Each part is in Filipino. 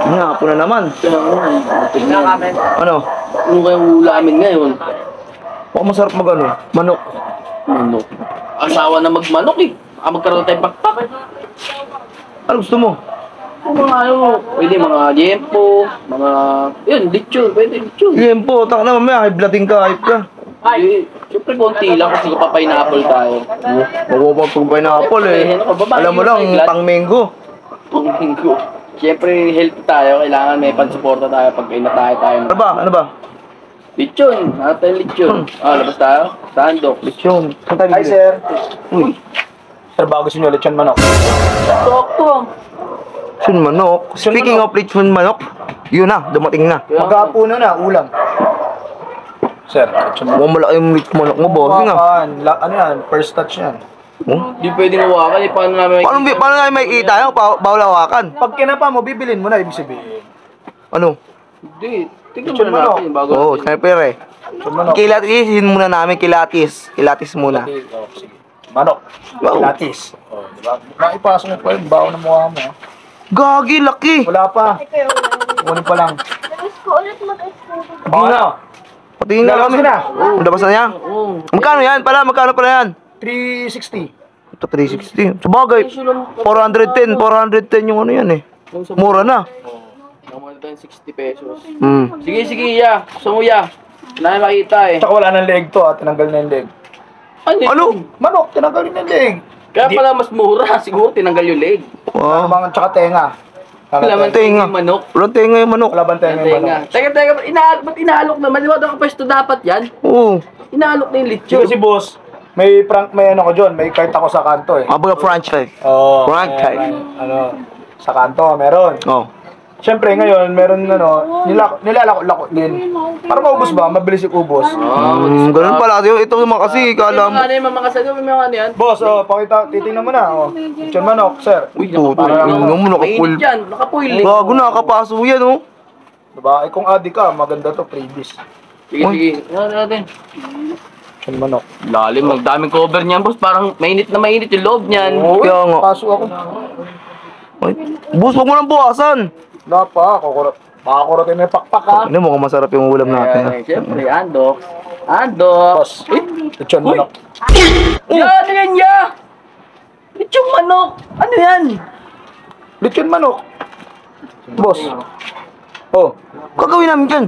Nga, po na naman. Ano? Ano kayong ulamin ngayon? Baka masarap mag ano? Manok. Manok. Asawa na magmanok eh. Magkaroon tayo pakpak. Ano gusto mo? Mga ano, pwede mga jempo, mga, yun, lechon, pwede lechon. Yan po, taka na mamaya, hype ka, hype ka. Ay, siyempre konti lang kasi kapapay-na-apple tayo. Magpapagpagpay na apple eh. Alam mo lang, pang-mango. Pang-mango. Siyempre, healthy tayo, kailangan may pansuporta tayo pag inatay tayo. Ano ba? Ano ba? Lechon, natin lechon. Labas tayo? Saan, Dok? Lechon. Saan tayo Hi, bibili? sir. Uy, Sir, bago sinyo, lechon manok. Dokto. lechon manok. Speaking of lechon manok, yun na, dumating na. Magkapuno na, ulam. Sir, lechon manok. Mukhang malaki yung lechon manok mo, boss. Nga. Ano yan? First touch yan. Oh? Di pwedeng hawakan eh, paano namin Paano namin makikita yun? Bawal hawakan. Pag kinapa mo, bibilin mo na, ibig sabihin. Ano? Hindi, tingnan Lechon muna manok. natin bago. Oo, sniper eh. Lechon manok. Kilatisin muna namin, kilatis. Kilatis muna. Oh, sige. Manok. Wow. Latis. Oh, diba? Maipasok mo pa yun, bawo ng mukha mo. Gagi, laki. Wala pa. Kunin pa lang. Namiss ko ulit mag-explore. Okay na. Patingin na Lalabas kami. ka na. Labas na niya? Oo. Magkano yan pala? Magkano pala yan? 360. Ito 360. Sabagay, 410. 410 yung ano yan eh. Mura na. Naman tayo 60 pesos. Hmm. Sige, ya. Gusto mo, ya. Wala na makita eh. Tsaka wala ng leg to, tinanggal na yung leg. Ano? Manok, tinanggal yung leg. Kaya pala mas mura. Siguro tinanggal yung leg. Wow. Mga tsaka tenga. Laman Tenga. yung manok. Walang tenga yung manok. Wala bang tenga yung manok? Teka, ba't inaalok naman? Di ba nakapwesto dapat yan? Oo. Inaalok na yung Kasi lechon. si boss, may ano ko dyan, may card ako sa kanto eh. Abaga franchise. Oo. Franchise. Ano, sa kanto, meron. Oh. Siyempre ngayon, meron nilalako din. Para maubos ba? Mabilis yung ubos. Ganun pala. Ito naman kasi, kala mo. Ano yung mamakasal? May mga ano yan? Boss, pakita, titingnan mo na. Lechon manok, sir. Uy, puto. Yung mo nakapull. Mainit yan. Nakapuil eh. Gago na, nakapaso yan oh. Diba? Kung adi ka, maganda to, freebies. Sige. Ano natin? Lechon manok. Lalim, magdaming cover niyan, boss. Parang mainit na mainit yung loob niyan. Kaya nga. Paso ako. Ay, boss, huwag mo nang buwasan. Wala pa, makakurotin na yung pakpak ha. Ano, mukhang masarap yung ulam natin. Ayan, siyempre, andok. Andok. Boss, lechon manok. Yan, yan, ya! Lechong manok! Ano yan? Lechon manok. Boss. Oh, Gagawin namin dyan.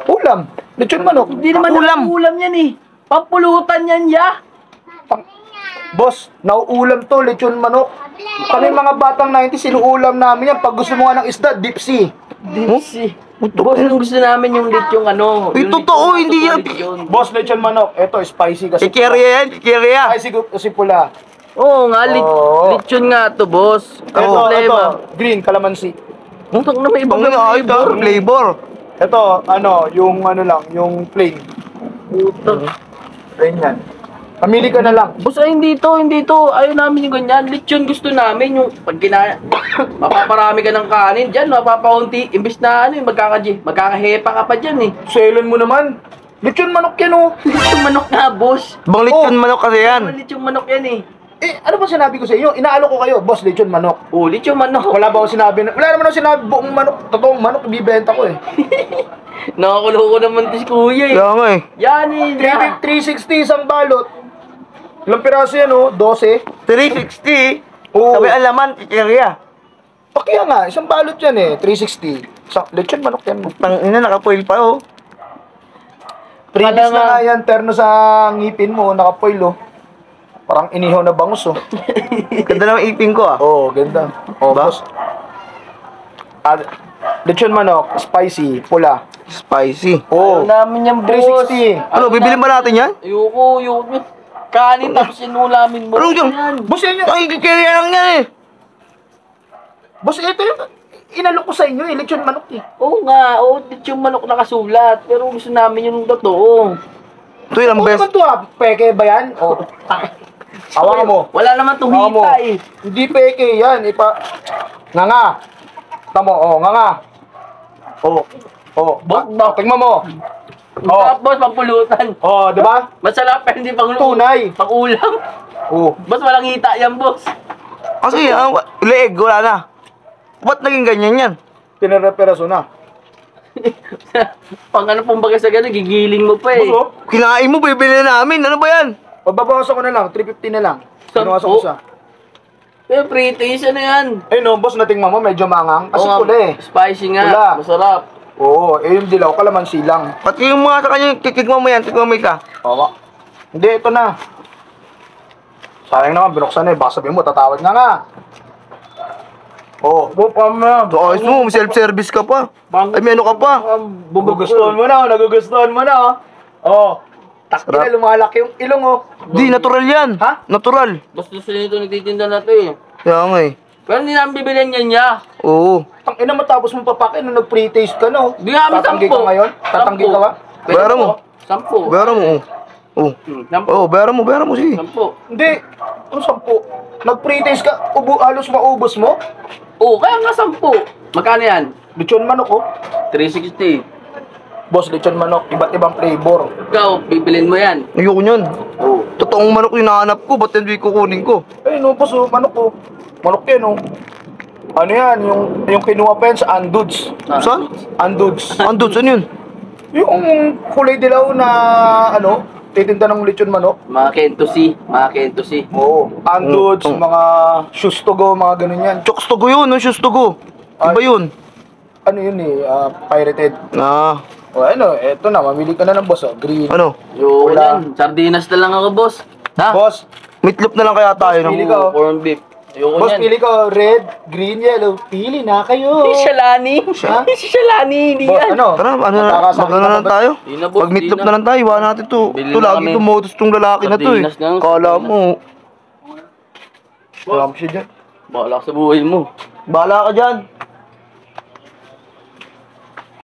ulam. Lechon manok. Hindi naman ulam yan eh. Pampulutan yan, ya! Boss, nauulam to, lechon manok. Kami mga batang 90s, sinuulam namin yan. Pag gusto mo nga ng isda, deep sea. Dipsy. Boss, yung gusto namin yung lechong ano. Eh, yung totoo, lechong hindi yan. lechon. Boss, lechon manok. Ito, spicy kasi. Kikirya yan, kikirya. Spicy kasi pula. Oo nga, Oo. lechon nga to, boss. Ang Ito, problema. green, calamansi. Utang na may ibang Ibang na, ay, flavor. Ito, yung ano lang, yung plain. Utang. Plain yan. Pamili ka na lang. Boss, ay hindi to. Ayaw namin yung ganyan. Lechon gusto namin yung pag mapaparami ka ng kanin dyan, mapapaunti. Imbis na ano, magkakahepa ka pa dyan eh. Selon mo naman. Lechon manok yan oh. Lechon manok nga, boss. Bang lechon manok kasi yan. Lechon manok yan eh. Ano ba sinabi ko sa inyo? Inaalo ko kayo, boss, lechon manok. Oh, lechon manok. Wala ba ako sinabi na, wala naman ako sinabi buong manok, totoong manok, ibibenta ko eh. Nakakulo ko naman to si kuya eh. Kaya nga eh. Yan eh. 360 isang balot. Ilang piraso yan oh? 12. 360. Oo. Sabi alaman, kikirya. O kaya nga, isang balot yan eh, 360. Lechon manok yan. Tang ina, nakapoil pa oh. Previous na nga yan, terno sa ngipin mo, nakapoil oh. Parang inihaw na bangus oh. Ganda ng ipin ko ah. Oo, ganda. Oh, Ba? boss. Lechon manok, spicy, pula. Spicy. Oh, Ayaw namin yan, boss. 360. Ano, bibili ba natin yan? Ayoko. Kanin tapos inulamin mo. Ano yung? Boss, yan yun. Ay, kikirya lang yan eh. Boss, ito yung inalok ko sa inyo eh, lechon manok eh. Oo nga, lechon manok nakasulat. Pero gusto namin yung totoo. Ito ilang Ano best. naman to ah? Peke ba yan? Oh. Hawakan mo. Wala naman Hawakan mo. tumita eh. Hindi peke yan. Nganga. Tamo, oh, nganga. Oh. Oh. Bok. Tingnan mo. Oh. Tapos pampulutan. Oh, di ba? Masarap pero hindi pang Tunay. Pang-ulam. Oh. Boss, walang hita yan, boss. Kasi, leeg, wala na. Ba't naging ganyan yan? tinireperaso na. Pang ano pong bagay sa gano'n, gigiling mo pa eh. Boss, oh. Kinain mo, bibili namin. Ano ba yan? Pagbabawasan ko na lang, 350 na lang. Pinuwasan ko Sampo? sa. Eh, pre-taste ano yan? Ay no, boss, natingnan mo, medyo mangang. Kasi Oo nga, pula eh. Spicy nga, Pula. masarap. Oo, eh yung dilaw, kalamansi lang. Pati yung mga sa kanya, kikigma mo yan, kikigma mo ka. Oo. Hindi, ito na. Sayang naman, binuksan na eh. Baka sabihin mo, tatawad na nga. Oo. So, ayos mo, may self-service ka pa. Ay, may ano ka pa. Nagugustuhan mo na, nagugustuhan mo na. Oo. Taki na, lumalaki yung ilong oh. Di, natural yan. Ha? Natural. Gusto nito nagtitinda na to eh. Kaya nga eh. Pero hindi namin bibilihan yan niya. Oo. Ang ina matapos mo papakin, nung nag-pre-taste ka no. Di nga kami Tatanggi 10. ka ngayon? Tatanggi ka ba? Bayaran mo. 10. Bayaran mo, oh. Oh. 10. Oh, bayaran mo, sige. 10. Hindi. Ano 10? Nag-pre-taste ka, halos maubos mo? Oo, kaya nga 10. Magkano yan? Lechon manok oh. 360. Boss, lechon manok, iba't ibang flavor. Ikaw, bibilin mo yan. Ayoko niyan. Totoong manok yung nahanap ko, ba't hindi kukunin ko? Eh no, boss oh, manok oh. Manok yan oh. Ano yan, yung kinuha pa yan sa Andudes. Saan? Andudes. Andun, saan yun? Yung kulay dilaw na ano, titinda ng lechon manok. Mga kentosi. Oo. Andudes, mga shoes to go, mga ganun yan. Chokes to go yun, no? Shoes to go. Iba yun. Ano yun eh, pirated. Ah, O ano, eto na, mamili ka na ng boss oh. Green. ano? Yo, Wala. yan. Sardinas na lang ako, boss. Ha? Boss, Meatloaf na lang kaya tayo. pili No? ka. Oo, corn beef. Ayoko boss, yan. pili ka. Red, green, yellow. Pili na kayo. Si Shalani. Ha? Si Shalani, hindi Boss, yan. ano? Tara, ano na, Magkakasakit mag-ano na na ba? tayo? Di na, boss, Pag meatloaf di na lang tayo, iwan natin to. Bili Ito, na lagi kami. tumutos tong lalaki na to eh. Sardinas nga. Kala mo. Wala mo siya dyan. Bahala ka sa buhay mo. Bahala ka dyan.